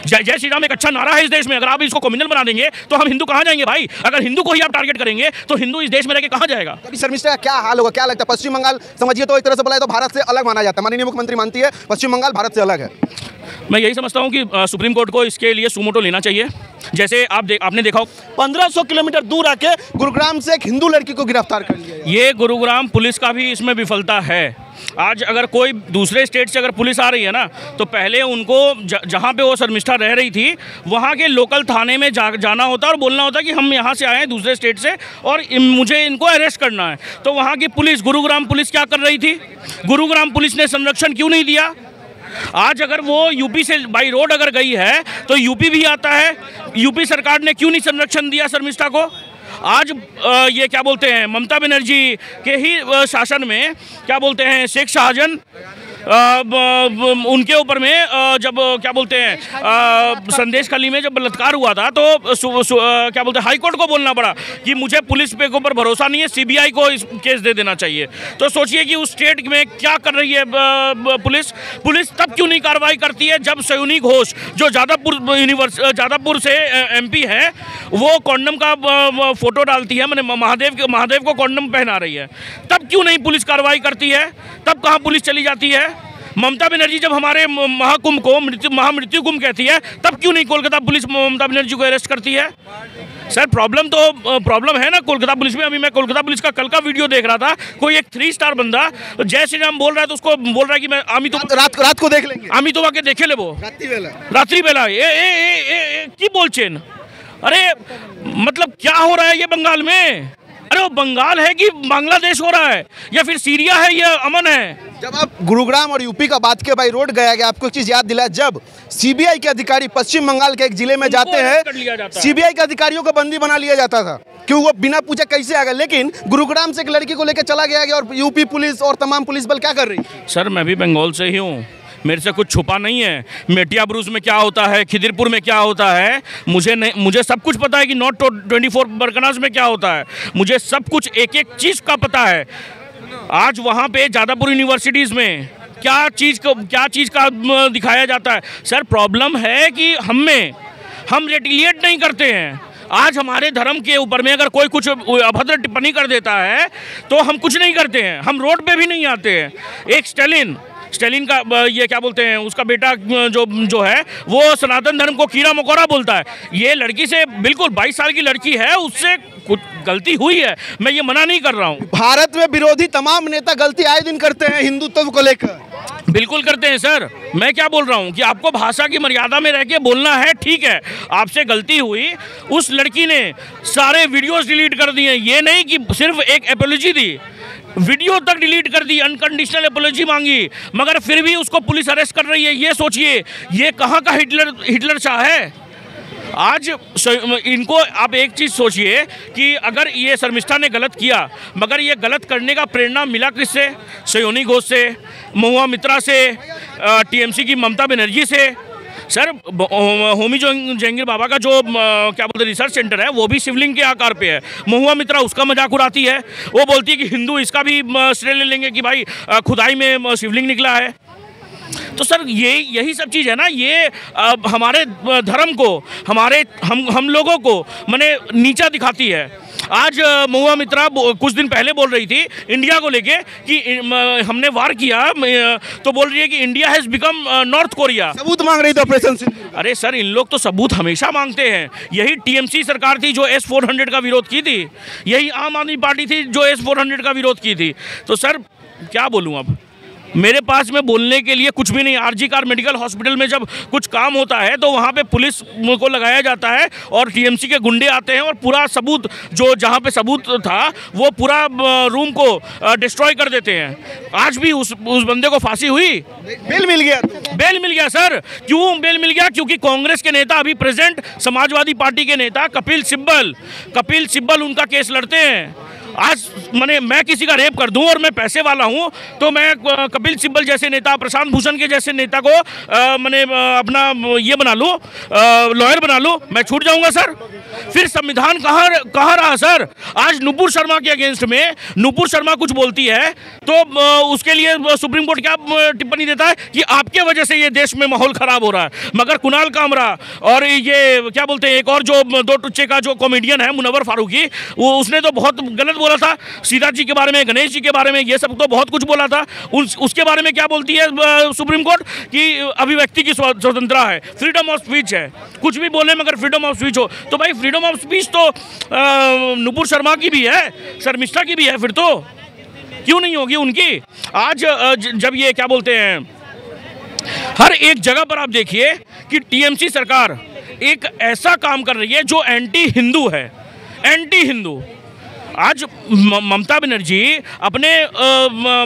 जय श्री राम एक अच्छा नारा है इस देश में। अगर आप इसको कम्युनल बना देंगे तो हम हिंदू कहाँ जाएंगे भाई? अगर हिंदू को ही आप टारगेट करेंगे तो हिंदू इस देश में रह के कहाँ जाएगा? अभी शर्मिष्ठा का क्या हाल होगा, क्या लगता है? पश्चिम बंगाल समझिए तो एक तरह से बोला तो भारत से अलग माना जाता है, माननीय मुख्यमंत्री मानती है पश्चिम बंगाल भारत से अलग है। मैं यही समझता हूँ कि सुप्रीम कोर्ट को इसके लिए सुमोटो लेना चाहिए। जैसे आपने देखा हो 1500 किलोमीटर दूर आके गुरुग्राम से एक हिंदू लड़की को गिरफ्तार कर लिया। ये गुरुग्राम पुलिस का भी इसमें विफलता है। आज अगर कोई दूसरे स्टेट से अगर पुलिस आ रही है ना, तो पहले उनको जहाँ पे वो शर्मिष्ठा रह रही थी वहाँ के लोकल थाने में जाना होता और बोलना होता कि हम यहाँ से आए हैं दूसरे स्टेट से और मुझे इनको अरेस्ट करना है। तो वहाँ की पुलिस, गुरुग्राम पुलिस क्या कर रही थी? गुरुग्राम पुलिस ने संरक्षण क्यों नहीं दिया? आज अगर वो यूपी से बाई रोड अगर गई है तो यूपी भी आता है, यूपी सरकार ने क्यों नहीं संरक्षण दिया शर्मिष्ठा को? आज ये क्या बोलते हैं, ममता बनर्जी के ही शासन में क्या बोलते हैं, शेख शाहजहां उनके ऊपर में जब क्या बोलते हैं संदेश खाली में जब बलात्कार हुआ था तो क्या बोलते हैं हाई कोर्ट को बोलना पड़ा कि मुझे पुलिस पे के ऊपर भरोसा नहीं है, सीबीआई को इस केस दे देना चाहिए। तो सोचिए कि उस स्टेट में क्या कर रही है पुलिस तब क्यों नहीं कार्रवाई करती है जब सयोनी घोष जो जादवपुर से एमपी है वो कॉन्डम का फोटो डालती है, मैंने महादेव को कॉन्डम पहना रही है, तब क्यों नहीं पुलिस कार्रवाई करती है? तब कहाँ पुलिस चली जाती है? ममता बनर्जी जब हमारे महाकुंभ को महामृत्यु कुंभ कहती है तब क्यों नहीं कोलकाता पुलिस ममता बनर्जी को अरेस्ट करती है? सर प्रॉब्लम है ना कोलकाता पुलिस में। अभी मैं कोलकाता पुलिस का कल का वीडियो देख रहा था, कोई एक 3 स्टार बंदा जय श्री राम बोल रहा है तो उसको बोल रहा है कि मैं रात को देख लेंगे, आमी तो आके देखे ले वो रात्रि बेला की बोलचेन। अरे मतलब क्या हो रहा है ये बंगाल में? अरे वो बंगाल है कि बांग्लादेश हो रहा है या फिर सीरिया है, ये अमन है? जब आप गुरुग्राम और यूपी का बात के भाई रोड गया आपको एक चीज याद दिलाया, जब सीबीआई के अधिकारी पश्चिम बंगाल के एक जिले में जाते हैं, सीबीआई के अधिकारियों को बंदी बना लिया जाता था क्यों? वो बिना पूछे कैसे आ गए, लेकिन गुरुग्राम से एक लड़की को लेकर चला गया और यूपी पुलिस और तमाम पुलिस बल क्या कर रही? सर मैं भी बंगाल से ही हूँ, मेरे से कुछ छुपा नहीं है। मेटिया ब्रूज में क्या होता है, खिदिरपुर में क्या होता है, मुझे सब कुछ पता है कि नॉट 24 बरकनास में क्या होता है, मुझे सब कुछ एक एक चीज़ का पता है। आज वहाँ पे जादवपुर यूनिवर्सिटीज़ में क्या चीज़ का दिखाया जाता है? सर प्रॉब्लम है कि हम रेटिलिएट नहीं करते हैं। आज हमारे धर्म के ऊपर में अगर कोई कुछ अभद्र टिप्पणी कर देता है तो हम कुछ नहीं करते हैं, हम रोड पे भी नहीं आते हैं। एक स्टेलिन का ये क्या बोलते हैं, उसका बेटा जो है वो सनातन धर्म को कीड़ा मकोड़ा बोलता है। ये लड़की से बिल्कुल 22 साल की लड़की है, उससे कुछ गलती हुई है, मैं ये मना नहीं कर रहा हूँ। भारत में विरोधी तमाम नेता गलती आए दिन करते हैं हिंदुत्व को लेकर। बिल्कुल करते हैं सर। मैं क्या बोल रहा हूँ कि आपको भाषा की मर्यादा में रह के बोलना है, ठीक है, आपसे गलती हुई। उस लड़की ने सारे वीडियोस डिलीट कर दिए, ये नहीं कि सिर्फ एक एपोलॉजी दी, वीडियो तक डिलीट कर दी, अनकंडीशनल एपोलॉजी मांगी, मगर फिर भी उसको पुलिस अरेस्ट कर रही है। ये सोचिए ये कहाँ का हिटलर शाह है? आज इनको आप एक चीज़ सोचिए कि अगर ये शर्मिष्ठा ने गलत किया, मगर ये गलत करने का प्रेरणा मिला किससे? सयोनी घोष से, महुआ मित्रा से, टीएमसी की ममता बनर्जी से। सर होमी जहांगीर बाबा का जो क्या बोलते हैं रिसर्च सेंटर है वो भी शिवलिंग के आकार पे है। महुआ मित्रा उसका मजाक उड़ाती है, वो बोलती है कि हिंदू इसका भी श्रेय ले लेंगे कि भाई खुदाई में शिवलिंग निकला है। तो सर यही सब चीज़ है ना, ये हमारे धर्म को, हम लोगों को माने नीचा दिखाती है। आज महुआ मित्रा कुछ दिन पहले बोल रही थी इंडिया को लेके कि हमने वार किया, तो बोल रही है कि India has become north Korea. सबूत मांग रही थी ऑपरेशन सिंदूर। अरे सर इन लोग तो सबूत हमेशा मांगते हैं। यही टीएमसी सरकार थी जो S-400 का विरोध की थी, यही आम आदमी पार्टी थी जो S-400 का विरोध की थी। तो सर क्या बोलूँ अब, मेरे पास में बोलने के लिए कुछ भी नहीं। आरजी कार मेडिकल हॉस्पिटल में जब कुछ काम होता है तो वहाँ पे पुलिस को लगाया जाता है और टीएमसी के गुंडे आते हैं और पूरा सबूत जो जहाँ पे सबूत था वो पूरा रूम को डिस्ट्रॉय कर देते हैं। आज भी उस बंदे को फांसी हुई, बेल मिल गया सर। क्यों बेल मिल गया? क्योंकि कांग्रेस के नेता अभी प्रेजेंट समाजवादी पार्टी के नेता कपिल सिब्बल उनका केस लड़ते हैं। आज मैं किसी का रेप कर दूं और मैं पैसे वाला हूं तो मैं कपिल सिब्बल जैसे नेता, प्रशांत भूषण के जैसे नेता को अपना ये बना लूं, लॉयर बना लूं, मैं छूट जाऊंगा सर? फिर संविधान कहाँ रहा सर? आज नुपुर शर्मा के अगेंस्ट में नुपुर शर्मा कुछ बोलती है तो उसके लिए सुप्रीम कोर्ट क्या टिप्पणी देता है कि आपके वजह से ये देश में माहौल खराब हो रहा है। मगर कुणाल कामरा और ये क्या बोलते हैं, एक और जो दो टुच्चे का जो कॉमेडियन है मुनव्वर फारूकी, वो उसने तो बहुत गलत बोला था सीता जी के बारे में, गणेश जी के बारे में, ये सब तो बहुत कुछ बोला था। उसके बारे में क्या बोलती है सुप्रीम कोर्ट कि अभिव्यक्ति की स्वतंत्रता है, फ्रीडम ऑफ स्पीच है, कुछ भी बोले मगर फ्रीडम ऑफ स्पीच हो। तो भाई फ्रीडम ऑफ स्पीच तो नुपुर शर्मा की भी है, शर्मिष्ठा की भी है, फिर तो क्यों नहीं होगी उनकी? आज जब ये क्या बोलते हैं, हर एक जगह पर आप देखिए कि टीएमसी सरकार एक ऐसा काम कर रही है जो एंटी हिंदू है, एंटी हिंदू। आज ममता बनर्जी अपने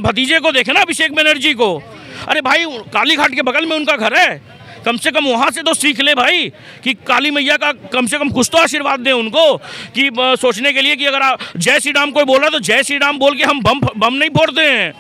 भतीजे को देखे ना, अभिषेक बनर्जी को, अरे भाई काली घाट के बगल में उनका घर है, कम से कम वहाँ से तो सीख ले भाई कि काली मैया का कम से कम कुछ तो आशीर्वाद दें उनको, कि सोचने के लिए कि अगर आप जय श्री राम कोई बोल रहा तो जय श्री राम बोल के हम बम नहीं फोड़ते हैं।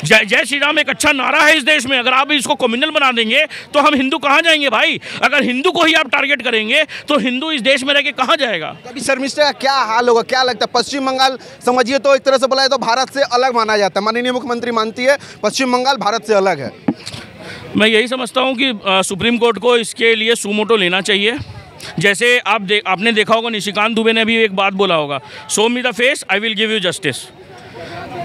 जय श्री राम एक अच्छा नारा है इस देश में। अगर आप इसको कम्युनल बना देंगे तो हम हिंदू कहाँ जाएंगे भाई? अगर हिंदू को ही आप टारगेट करेंगे तो हिंदू इस देश में रह के कहाँ जाएगा? अभी शर्मिष्ठा का क्या हाल होगा, क्या लगता है? पश्चिम बंगाल समझिए तो एक तरह से बोला है तो भारत से अलग माना जाता है, माननीय मुख्यमंत्री मानती है पश्चिम बंगाल भारत से अलग है। मैं यही समझता हूँ कि सुप्रीम कोर्ट को इसके लिए सुमोटो लेना चाहिए। जैसे आपने देखा होगा निशिकांत दुबे ने भी एक बात बोला होगा, show me the face I will give you justice.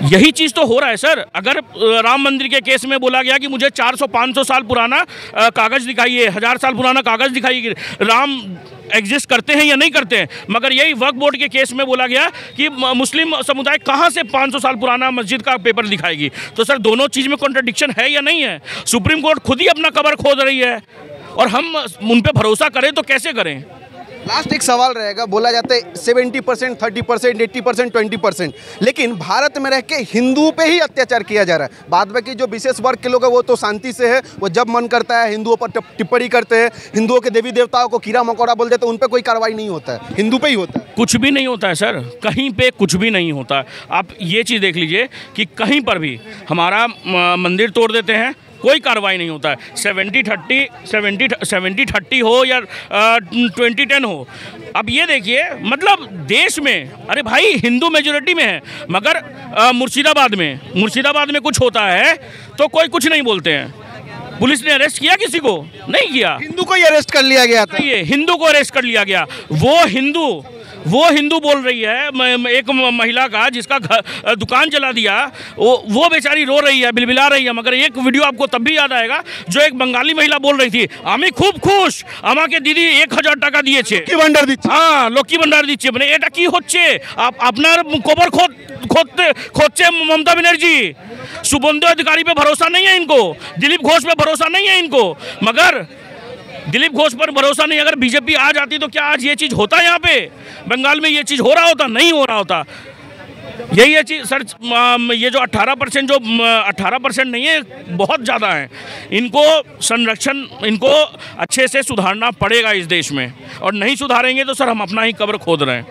यही चीज़ तो हो रहा है सर। अगर राम मंदिर के केस में बोला गया कि मुझे 400-500 साल पुराना कागज़ दिखाइए, 1000 साल पुराना कागज़ दिखाइए, राम एग्जिस्ट करते हैं या नहीं करते हैं, मगर यही वक्फ बोर्ड के केस में बोला गया कि मुस्लिम समुदाय कहाँ से 500 साल पुराना मस्जिद का पेपर दिखाएगी। तो सर दोनों चीज़ में कॉन्ट्रडिक्शन है या नहीं है? सुप्रीम कोर्ट खुद ही अपना कबर खोद रही है और हम उन पर भरोसा करें तो कैसे करें? लास्ट एक सवाल रहेगा, बोला जाता है 70%, 30%, 80%, 20%, लेकिन भारत में रह के हिंदुओं पे ही अत्याचार किया जा रहा है। बाद में कि जो विशेष वर्ग के लोग हैं वो तो शांति से है, वो जब मन करता है हिंदुओं पर टिप्पणी करते हैं, हिंदुओं के देवी देवताओं को कीड़ा मकोड़ा बोल देते हैं, उन पर कोई कार्रवाई नहीं होता है, हिंदू पे ही होता है। कुछ भी नहीं होता है सर, कहीं पे कुछ भी नहीं होता है। आप ये चीज़ देख लीजिए कि कहीं पर भी हमारा मंदिर तोड़ देते हैं, कोई कार्रवाई नहीं होता है। 70-30 हो या 20-10 हो। अब ये देखिए मतलब देश में, अरे भाई हिंदू मेजोरिटी में है, मगर मुर्शिदाबाद में कुछ होता है तो कोई कुछ नहीं बोलते हैं। पुलिस ने अरेस्ट किया किसी को? नहीं किया। हिंदू को ही अरेस्ट कर लिया गया था। ये हिंदू को अरेस्ट कर लिया गया। वो हिंदू बोल रही है, एक महिला का जिसका दुकान जला दिया, वो बेचारी रो रही है, बिलबिला रही है। मगर एक वीडियो आपको तब भी याद आएगा जो एक बंगाली महिला बोल रही थी, आमी खूब खुश, আমাকে দিদি 1000 টাকা দিয়েছে, লক্ষ্মী ভান্ডার দিচ্ছে। হ্যাঁ লক্ষ্মী ভান্ডার দিচ্ছে। মানে এটা কি হচ্ছে? আপনার কবর खोदते ममता बनर्जी। शुभेंदु अधिकारी पे भरोसा नहीं है इनको, दिलीप घोष पे भरोसा नहीं है इनको, मगर दिलीप घोष पर भरोसा नहीं। अगर बीजेपी आ जाती तो क्या आज ये चीज़ होता? यहाँ पे बंगाल में ये चीज़ हो रहा होता? नहीं हो रहा होता। यही है चीज़ सर। ये जो 18% नहीं है, बहुत ज़्यादा है। इनको संरक्षण, इनको अच्छे से सुधारना पड़ेगा इस देश में, और नहीं सुधारेंगे तो सर हम अपना ही कब्र खोद रहे हैं।